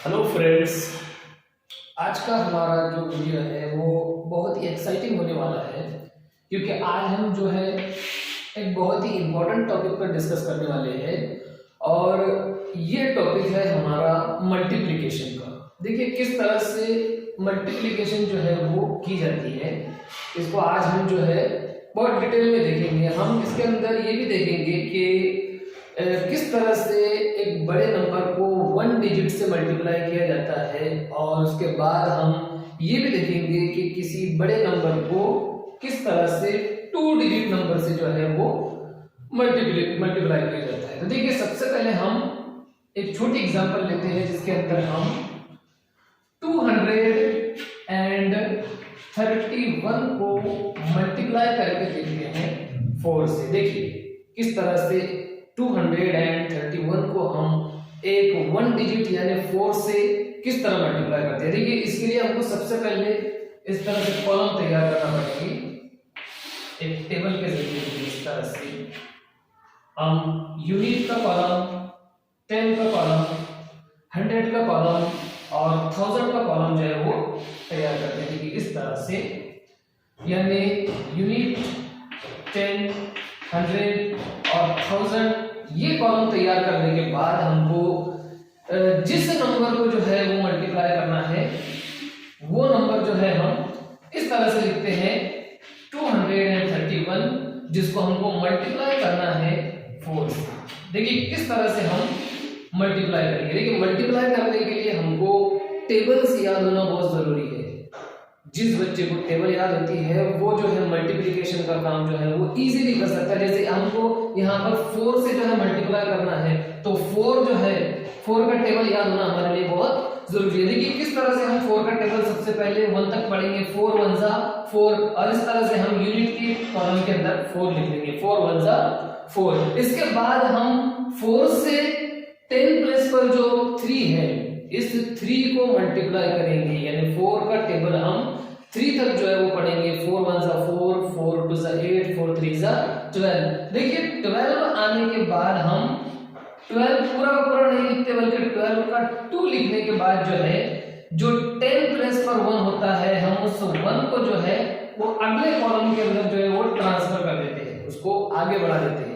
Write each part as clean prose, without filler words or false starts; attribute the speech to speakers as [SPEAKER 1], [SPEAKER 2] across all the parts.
[SPEAKER 1] Hello friends. आज का हमारा जो वीडियो है वो बहुत ही एक्साइटिंग होने वाला है, क्योंकि आज हम जो है एक बहुत ही इम्पोर्टेंट टॉपिक पर डिस्कस करने वाले हैं। और ये टॉपिक है हमारा मल्टीप्लिकेशन का। देखिए किस तरह से मल्टीप्लिकेशन जो है वो की जाती है, इसको आज हम जो है बहुत डिटेल में देखेंगे। हम इसके अंदर ये भी देखेंगे कि किस तरह से एक बड़े नंबर को 1 डिजिट से मल्टीप्लाई किया जाता है, और उसके बाद हम ये भी देखेंगे कि किसी बड़े नंबर को किस तरह से 2 डिजिट नंबर से जो है वो मल्टीप्लाई किया जाता है। तो देखिए सबसे पहले हम एक छोटी एग्जांपल लेते हैं, जिसके अंदर हम 231 को मल्टीप्लाई करके देखते हैं 4 से। देखिए किस तरह से 231 को हम एक 1 डिजिट यानी 4 से किस तरह मल्टीप्लाई करते हैं। देखिए इसके लिए हमको सबसे पहले इस तरह से कॉलम तैयार करना पड़ेगी, एक टेबल के जरिए। इस तरह से हम यूनिट का कॉलम, 10 का कॉलम, 100 का कॉलम और 1000 का कॉलम जो है वो तैयार करते हैं। देखिए इस तरह से, यानी यूनिट, 10, 100 और 1000 ये कॉलम तैयार करने के बाद हमको जिस नंबर को जो है वो मल्टीप्लाई करना है, वो नंबर जो है हम इस तरह से लिखते हैं 231, जिसको हमको मल्टीप्लाई करना है 4 से। देखिए किस तरह से हम मल्टीप्लाई करेंगे। देखिए मल्टीप्लाई करने के लिए हमको टेबल्स याद होना बहुत जरूरी है। जिस बच्चे को टेबल याद होती है वो जो है मल्टीप्लिकेशन का काम जो है वो इजीली कर सकता है। जैसे हमको यहाँ पर 4 से जो है मल्टीप्लाई करना है, तो 4 जो है 4 का टेबल याद होना हमारे लिए बहुत जरूरी है। देखिए किस तरह से हम 4 का टेबल सबसे पहले 1 तक पढ़ेंगे, 4 1 जा 4, और इस तरह से हम यूनिट की कॉलम के अंदर 4 लिख देंगे, 4 1 जा 4। इसके बाद हम 4 से 10 प्लस पर जो 3 है, इस 3 को मल्टीप्लाई करेंगे, यानी 4 का टेबल हम 3 तक जो है वो पढ़ेंगे। 4 1 जा 4, 4 2 जा 8, 4 3 जा 12। देखिए 12 आने के बाद हम 12 पूरा का पूरा नहीं लिखते, बल्कि 12 का 2 लिखने के बाद जो है जो 10 प्लस पर 1 होता है, हम उस 1 को जो है वो अगले कॉलम के अंदर जो है वो ट्रांसफर कर देते हैं, उसको आगे बढ़ा देते हैं।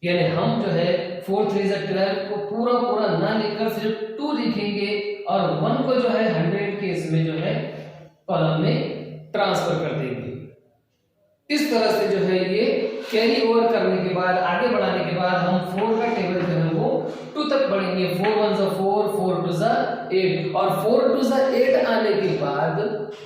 [SPEAKER 1] यानी हम जो है 4 3 जा 12 को पूरा पूरा ना लिखकर सिर्फ 2 लिखेंगे, और 1 को जो है 100 के इसमें जो है कॉलम में ट्रांसफर कर देंगे। इस तरह से जो है ये कैरी ओवर करने के बाद, आगे बढ़ाने के बाद हम 4 का टेबल जो है वो 2 तक बढ़ेंगे। 4 1 जा 4, 4 2 जा 8, और 4 2 जा 8 आने के बाद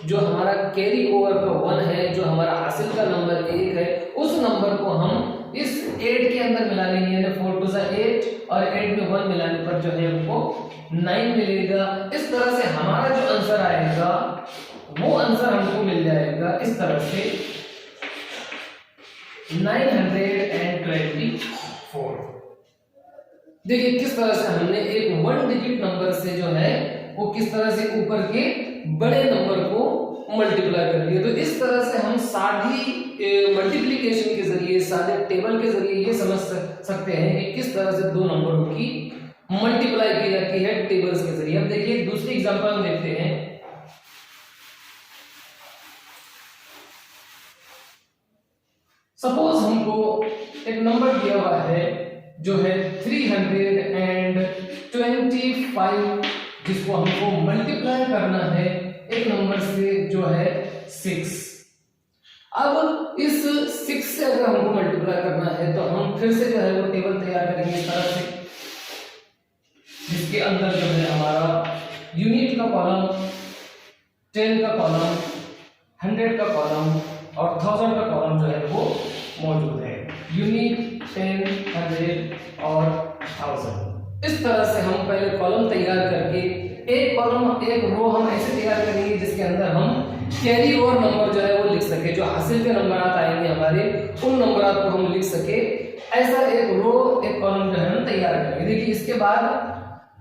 [SPEAKER 1] जो हमारा कैरी ओवर का 1 है, जो हमारा हासिल का नंबर 1 है, उस नंबर को हम इस 8 के अंदर मिला लेंगे, यानी 4 2 जा 8 और 8 में 1 मिलाने पर जो है हमको 9 मिलेगा। इस तरह से हमारा जो आंसर आएगा वो आंसर हमको मिल जाएगा इस तरह से 924। देखिए किस तरह से हमने एक 1 डिजिट नंबर से जो है वो किस तरह से ऊपर के बड़े नंबर को मल्टीप्लाई कर दिया। तो इस तरह से हम सादी मल्टीप्लिकेशन के जरिए, सादे टेबल के जरिए ये समझ सकते हैं कि किस तरह से दो नंबरों की मल्टीप्लाई की जाती है टेबल्स के जरिए। अब देखिए दूसरी एग्जांपल हम देखते हैं। सपोज हमको एक नंबर दिया हुआ है जो है 325, जिसको हमको मल्टीप्लाई करना है एक नंबर से जो है 6। अब इस 6 से अगर हमको मल्टीप्लाई करना है तो हम फिर से जो है वो टेबल तैयार करेंगे इस तरह से, जिसके अंदर जो है हमारा यूनिट का कॉलम, 10 का कॉलम, 100 का कॉलम और 1000 का कॉलम जो है वो मौजूद है। यूनिट, 10, 100 और 1000। इस तरह से हम पहले कॉलम तैयार करके एक कॉलम, एक रो हम ऐसे तैयार करेंगे जिसके अंदर हम कैरी ओवर नंबर जो है वो लिख सके, जो हासिल के नंबरात आएंगे हमारे उन नंबरात को हम लिख सके। ऐसा एक रो, एक कॉलम जो है हम तैयार करेंगे। देखिए इसके बाद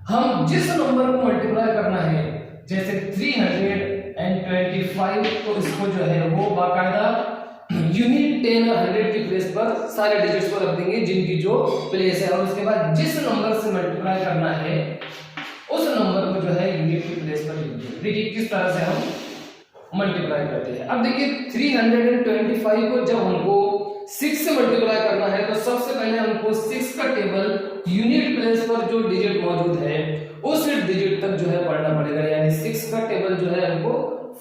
[SPEAKER 1] हम जिस नंबर को मल्टीप्लाई करना है, जैसे 325, तो इसको जो है वो बाकायदा यूनिट, 10 और 100 की प्लेस पर सारे डिजिट्स को रख देंगे जिनकी जो प्लेस है, और उसके बाद जिस नंबर से मल्टीप्लाई करना है उस नंबर को जो है देखिए किस तरह से हम मल्टीप्लाई करते हैं। अब देखिए 325 को जब हमको 6 से मल्टीप्लाई करना है तो सबसे पहले हमको 6 का टेबल यूनिट प्लेस पर जो डिजिट मौजूद है उस डिजिट तक जो है पढ़ना पड़ेगा, यानी 6 का टेबल जो है हमको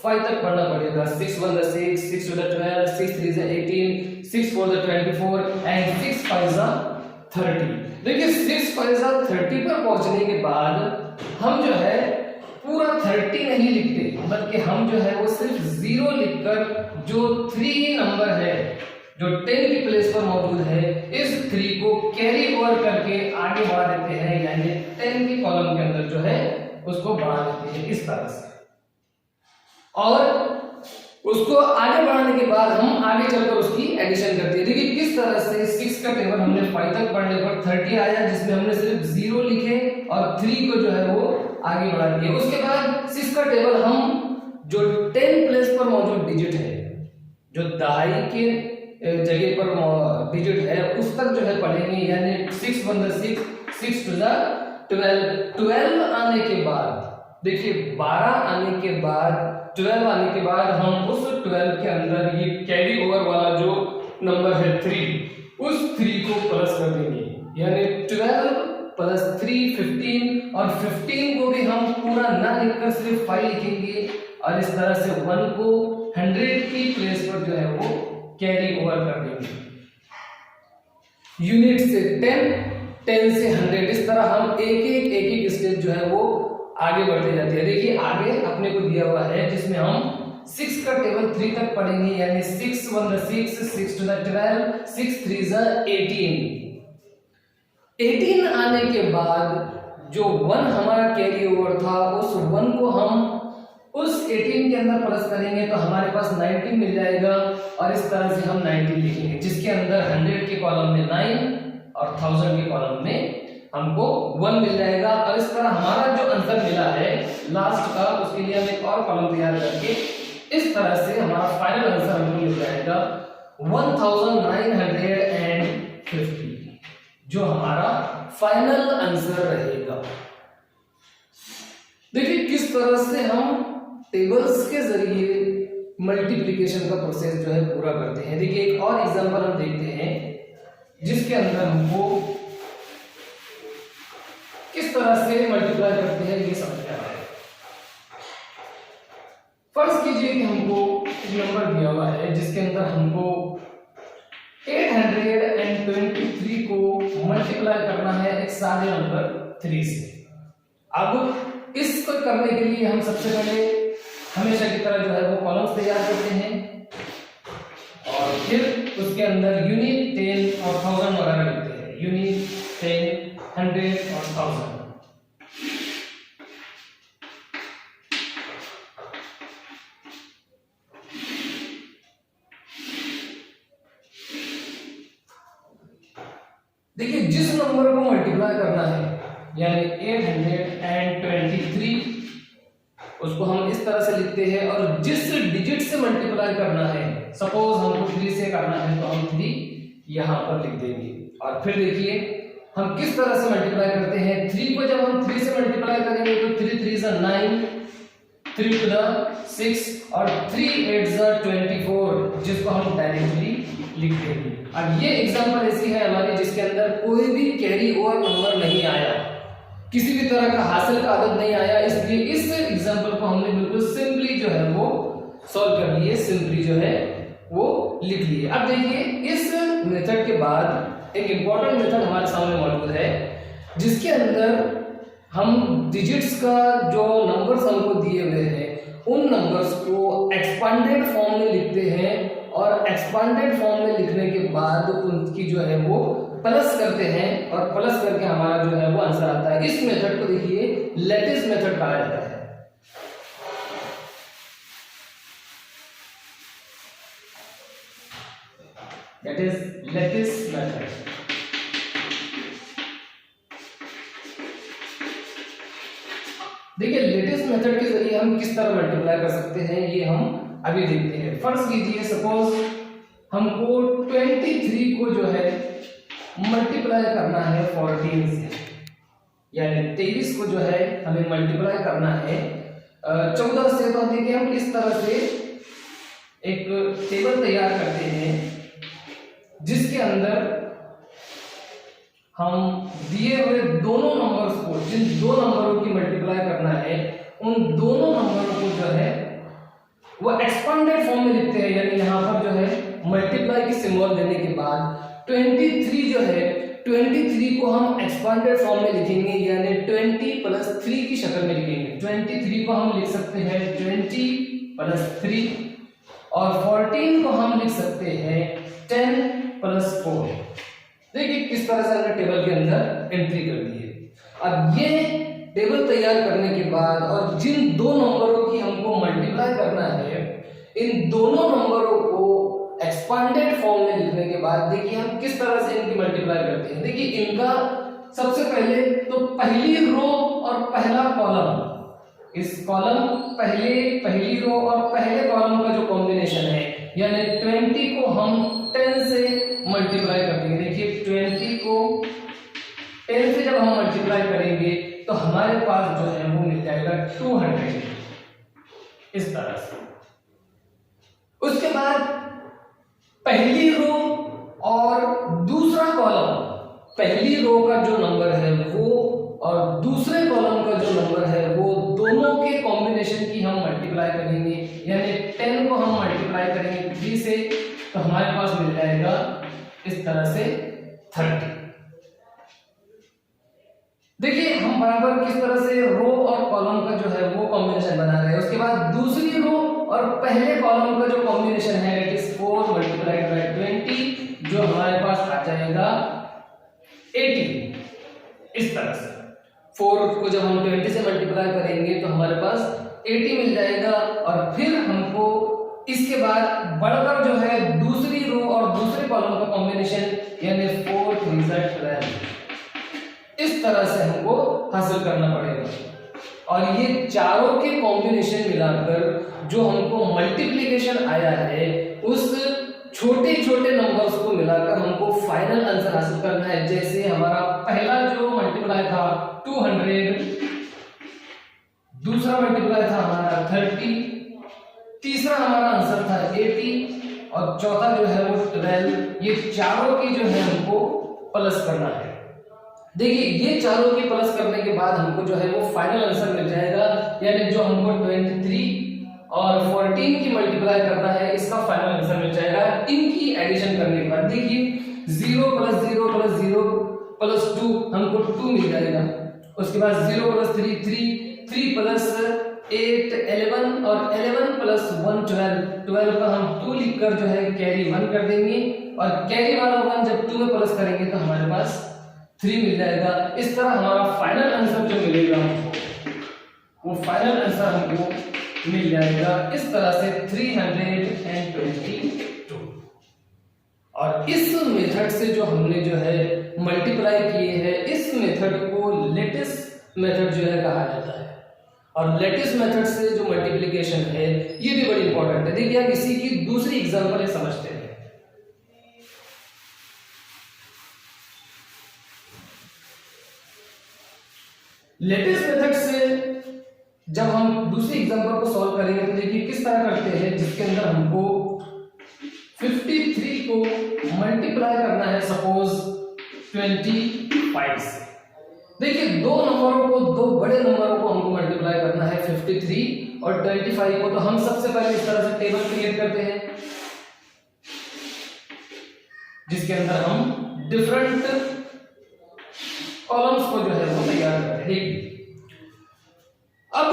[SPEAKER 1] 5 तक पढ़ना पड़ेगा। 6 1 6, 6 2 12, 6 3 18, 6 4 24 एंड 6 5 30। देखिए 6 5 30 पर पहुंचने के बाद हम जो है पूरा 30 नहीं लिखते, बल्कि हम जो है वो सिर्फ 0 लिखकर जो 3 नंबर है जो 10 की प्लेस पर मौजूद है इस 3 को कैरी ओवर करके आगे बढ़ा देते हैं, यानी 10 के कॉलम के अंदर जो है उसको बढ़ा देते हैं इस तरह से। और उसको आगे बढ़ाने के बाद हम आगे चलकर उसकी एडिशन करते हैं। देखिए किस तरह से 6 का टेबल हमने 5 तक पढ़ने पर 30 आया, जिसमें हमने सिर्फ 0 लिखे और 3 को जो है वो आगे बढ़ा दिया। उसके बाद 6 का टेबल हम जो 10 प्लेस पर मौजूद डिजिट है, जो दहाई के जगह पर डिजिट है उस तक जो है पढ़ेंगे, यानी 6 1 6, 6 2 12, 12 आने के बाद देखिए 12 आने के बाद 12 आने के बाद हम उस 12 के अंदर ये कैरी ओवर वाला जो नंबर है 3, उस 3 को प्लस कर देंगे, यानी 12 प्लस 3 15, और 15 को भी हम पूरा ना लिखकर सिर्फ 5 लिखेंगे और इस तरह से 1 को 100 की प्लेस पर जो है वो कैरी ओवर कर देंगे। यूनिट से 10 से 100, इस तरह हम एक एक स्टेप जो है वो आगे बढ़ते जाते हैं। देखिए आगे अपने को दिया हुआ है जिसमें हम 6 का टेबल 3 तक पढ़ेंगे, यानी 6 1 6, 6 2 12, 6 3 18। 18 आने के बाद जो 1 हमारा कैरी ओवर था उस 1 को हम उस 18 के अंदर प्लस करेंगे तो हमारे पास 19 मिल जाएगा, और इस तरह से हम 19 लिखेंगे, जिसके अंदर 100 के कॉलम में 9 और 1000 के कॉलम में हमको 1 मिल जाएगा। और इस तरह हमारा जो आंसर मिला है लास्ट का, उसके लिए हम एक और कॉलम तैयार करके इस तरह से हमारा फाइनल आंसर हमको मिल जाएगा 1950, जो हमारा फाइनल आंसर रहेगा। देखिए किस तरह से हम टेबल्स के जरिए मल्टीप्लिकेशन का प्रोसेस जो है पूरा करते हैं। देखिए एक और एग्जांपल हम देखते हैं जिसके अंदर हमको किस तरह से मल्टीप्लाई करते हैं ये समझ में आ रहा है। फर्ज कीजिए कि हमको एक नंबर दिया हुआ है जिसके अंदर हमको 823 को मल्टीप्लाई करना है एक सारे नंबर 3 से। अब इसको करने के लिए हम सबसे पहले हमेशा की तरह जो है वो कॉलम्स तैयार करते हैं और फिर उसके अंदर यूनिट 10 और 1000 वगैरह लिखते हैं, यूनिट 10 100 और 1000। देखिए जिस नंबर को मल्टीप्लाई करना है यानी 823, उसको हम इस तरह से लिखते हैं, और जिस डिजिट से मल्टीप्लाई करना है, सपोज हमको 3 से करना है तो हम 3 यहां पर लिख देंगे। और फिर देखिए हम किस तरह से मल्टीप्लाई करते हैं। 3 को जब हम 3 से मल्टीप्लाई करेंगे तो 3 3 9, 3 2 6 और 3 8 24, जिसको हम डायरेक्टली लिख देंगे। अब ये एग्जांपल ऐसी है हमारी जिसके अंदर कोई भी कैरी ओवर नंबर नहीं आया, किसी भी तरह का हासिल का आदत नहीं आया, इसलिए इस एग्जांपल को हमने बिल्कुल सिंपली जो है वो सॉल्व कर लिए, सिंपली जो है वो लिख लिए। अब देखिए इस मेथड के बाद एक इंपॉर्टेंट मेथड हमारे सामने मौजूद है जिसके अंदर हम डिजिट्स का जो नंबर्स हमको दिए हुए हैं उन नंबर्स को एक्सपांडेड फॉर्म में लिखते हैं, और एक्सपांडेड फॉर्म में लिखने के बाद उनकी जो है वो प्लस करते हैं, और प्लस करके हमारा जो है वो आंसर आता है। इस मेथड को देखिए लैटिस मेथड कहा जाता है। That is lattice method. देखिए लेटेस्ट मेथड के जरिए हम किस तरह मल्टीप्लाई कर सकते हैं ये हम अभी देखते हैं। फर्स्ट कीजिए सपोज हमको 23 को जो है मल्टीप्लाई करना है 14 से, यानी 23 को जो है हमें मल्टीप्लाई करना है 14 से, तो देखिए हम इस तरह से एक टेबल तैयार करते हैं जिसके अंदर हम दिए हुए दोनों नंबर्स को, जिन दो नंबरों की मल्टीप्लाई करना है, उन दोनों नंबरों को जो है वो एक्सपांडेड फॉर्म में लिखते हैं। यानी यहाँ पर जो है मल्टीप्लाई की सिंबल देने के बाद 23 जो है, 23 को हम एक्सपांडेड फॉर्म में लिखेंगे, यानी 20 प्लस 3 की शक्ल में लिखेंगे। 23 को हम लिख सकते हैं 20 प्लस 3, और 14 को हम लिख सकते हैं 10 प्लस 4। देखिए किस तरह से हमने टेबल के अंदर एंट्री कर दी है। अब ये टेबल तैयार करने के बाद और जिन दो नंबरों की हमको मल्टीप्लाई करना है, इन दोनों नंबरों को एक्सपांडेड फॉर्म में लिखने के बाद देखिए हम किस तरह से इनकी मल्टीप्लाई करते हैं। देखिए इनका सबसे पहले तो पहली रो और पहला कॉलम, इस कॉलम पहली रो और पहले कॉलम का जो कॉम्बिनेशन है, यानी 20 को हम 10 से मल्टीप्लाई करते हैं। देखिए 20 को 10 से जब हम मल्टीप्लाई करेंगे तो हमारे पास जो है वो मिल जाएगा 200, इस तरह से। उसके बाद पहली रो और दूसरा कॉलम, पहली रो का जो नंबर है वो और दूसरे कॉलम का जो नंबर है वो दोनों के कॉम्बिनेशन की हम मल्टीप्लाई करेंगे। यानी 10 को हम मल्टीप्लाई करेंगे 3 से, तो हमारे पास मिल जाएगा इस तरह से 30। देखिए हम बराबर किस तरह से रो और कॉलम का जो है वो कॉम्बिनेशन बना रहे हैं। उसके बाद दूसरी रो और पहले कॉलम का जो कॉम्बिनेशन है, इट इज 4 मल्टीप्लाइड बाय 20, जो हमारे पास आ जाएगा 80। इस तरह से 4 को जब हम 20 से मल्टीप्लाई करेंगे तो हमारे पास 80 मिल जाएगा। और फिर हमको इसके बाद बढ़कर जो है दूसरी रो और दूसरे कॉलम का कॉम्बिनेशन, यानी 4 3 12, इस तरह से हमको हासिल करना पड़ेगा। और ये चारों के कॉम्बिनेशन मिलाकर जो हमको मल्टीप्लिकेशन आया है, उस छोटे छोटे नंबर्स को मिलाकर हमको फाइनल आंसर हासिल करना है। जैसे हमारा पहला जो मल्टीप्लाई था 200, दूसरा मल्टीप्लाई था हमारा 30, तीसरा हमारा आंसर था 80 और चौथा जो है वो 12। ये चारों की जो है हमको प्लस करना है। देखिए ये चारों की प्लस करने के बाद हमको जो है वो फाइनल आंसर मिल जाएगा, यानी जो हमको 23 और 14 की मल्टीप्लाई करना है, इसका फाइनल आंसर मिल जाएगा। इनकी एडिशन करने के बाद देखिए 0 + 0 + 0 + 2 हमको 2 मिल जाएगा। उसके बाद 0 + 3 3, 3 + 8 11 और 11 + 1 12, 12 का हम 2 लिखकर जो है कैरी 1 कर देंगे, और कैरी वाला 1 जब 2 में प्लस करेंगे तो हमारे पास 3 मिल जाएगा। इस तरह हमारा फाइनल आंसर जो मिलेगा हमको, वो फाइनल आंसर हमको मिल जाएगा इस तरह से 322। और इस मेथड से जो हमने जो है मल्टीप्लाई किए हैं, इस मेथड को लेटिस मेथड जो है कहा जाता है। और लेटिस मेथड से जो मल्टीप्लिकेशन है ये भी बड़ी इंपॉर्टेंट है। देखिए आप इसी की दूसरी एग्जांपल समझते हैं। लेटिस मेथड से जब हम दूसरी एग्जांपल को सॉल्व करेंगे तो देखिए किस तरह करते हैं, जिसके अंदर हमको 53 को मल्टीप्लाई करना है सपोज 25 से। देखिए दो नंबरों को, दो बड़े नंबरों को हमको मल्टीप्लाई करना है 53 और 25 को। तो हम सबसे पहले इस तरह से टेबल क्रिएट करते हैं जिसके अंदर हम डिफरेंट कॉलम्स को जो है वो तैयार करते हैं। देखिए अब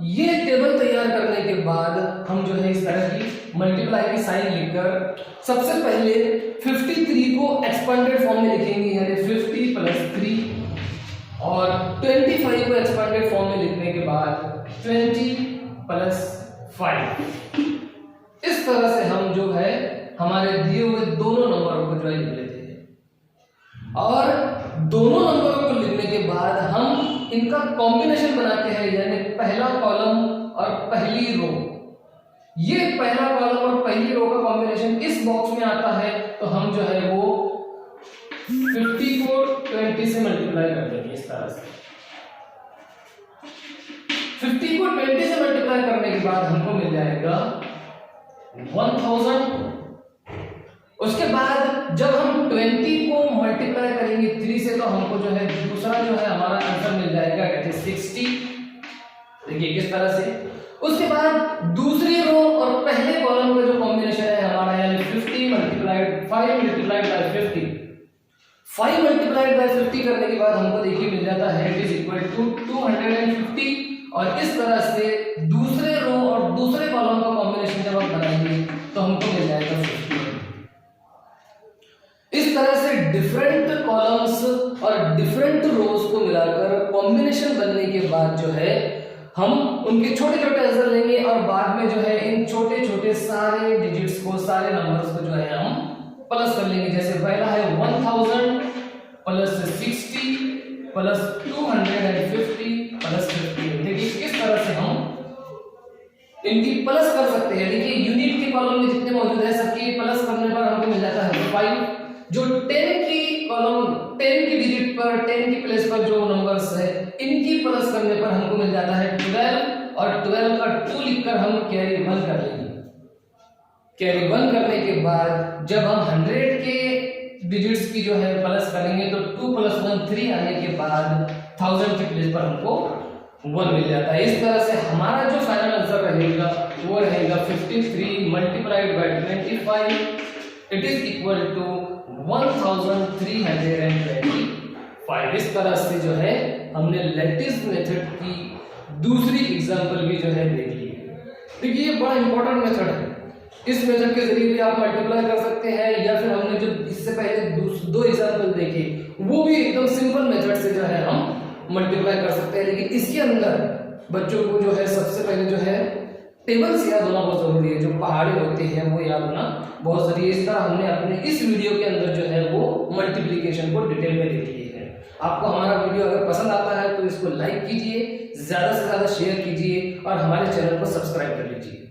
[SPEAKER 1] ये टेबल तैयार करने के बाद हम जो है इस तरह की मल्टीप्लाई की साइन लिखकर सबसे पहले 53 को एक्सपांडेड फॉर्म में लिखेंगे, यानी 50 + 3, और 25 को एक्सपांडेड फॉर्म में लिखने के बाद 20 + 5। इस तरह से हम जो है हमारे दिए हुए दोनों नंबरों को जो है लिख लेते हैं। और दोनों नंबरों को लिखने के बाद हम इनका कॉम्बिनेशन बनाते हैं, यानी पहला कॉलम और पहली रो। ये पहला कॉलम और पहली रो का कॉम्बिनेशन इस बॉक्स में आता है, तो हम जो है वो 50 को 20 से मल्टीप्लाई कर देंगे। इस तरह से 50 को 20 से बाद हमको मिल जाएगा 1000। उसके बाद जब हम 20 को मल्टीप्लाई करेंगे 3 से तो हमको जो है दूसरा जो है हमारा आंसर मिल जाएगा कहते 60। देखिए किस तरह से। उसके बाद दूसरी रो और पहले कॉलम का जो कॉम्बिनेशन है हमारा यानी 50 multiplied 5 multiplied by 50, 5 multiplied by 50 करने के बाद हमको देखिए मिल जाता है इट इज इक्वल टू 250। और इस तरह से दूसरे रो और दूसरे कॉलम का कॉम्बिनेशन जब हम बनाएंगे तो हमको मिल जाएगा 50। इस तरह से डिफरेंट कॉलम्स और डिफरेंट रोज को मिलाकर कॉम्बिनेशन बनने के बाद जो है हम उनके छोटे छोटे आंसर लेंगे और बाद में जो है इन छोटे छोटे सारे डिजिट्स को, सारे नंबर्स को जो है हम प्लस कर लेंगे। जैसे पहला है 1000 प्लस 60 प्लस 250 प्लस 50। देखिए किस तरह से हम इनकी प्लस कर सकते हैं। देखिए यूनिट के कॉलम में जितने मौजूद है सबकी प्लस करने पर हमको मिल जाता है 5। जो 10 की कॉलम 10 की डिजिट पर 10 की प्लेस पर जो नंबर्स है इनकी प्लस करने पर हमको मिल जाता है 12 और 12 का 2 लिखकर हम कैरी 1 कर लेंगे। कैरी 1 करने के बाद जब हम 100 के डिजिट्स की जो है प्लस करेंगे तो 2 + 1 3 आने के बाद 1000 की प्लेस पर हमको 1 मिल जाता है। इस तरह से हमारा जो फाइनल आंसर रहेगा वो रहेगा 53 multiplied by 25 it is equal to 1325। इस तरह से जो है हमने लैटिस मेथड की दूसरी एग्जांपल भी जो है देख ली। देखिए ये बड़ा इंपॉर्टेंट मेथड है। इस मेथड के जरिए भी आप मल्टीप्लाई कर सकते हैं या फिर हमने जो इससे पहले दो एग्जांपल देखे वो भी एकदम सिंपल मेथड से जो है हम मल्टीप्लाई कर सकते हैं। लेकिन इसके अंदर बच्चों को जो है सबसे पहले जो है टेबल्स याद होना बहुत जरूरी है। जो पहाड़े होते हैं वो याद होना बहुत जरूरी है। इस तरह हमने अपने इस वीडियो के अंदर जो है वो मल्टीप्लिकेशन को डिटेल में देख लिया है। आपको हमारा वीडियो अगर पसंद आता है तो इसको लाइक कीजिए, ज्यादा से ज्यादा शेयर कीजिए और हमारे चैनल को सब्सक्राइब कर लीजिए।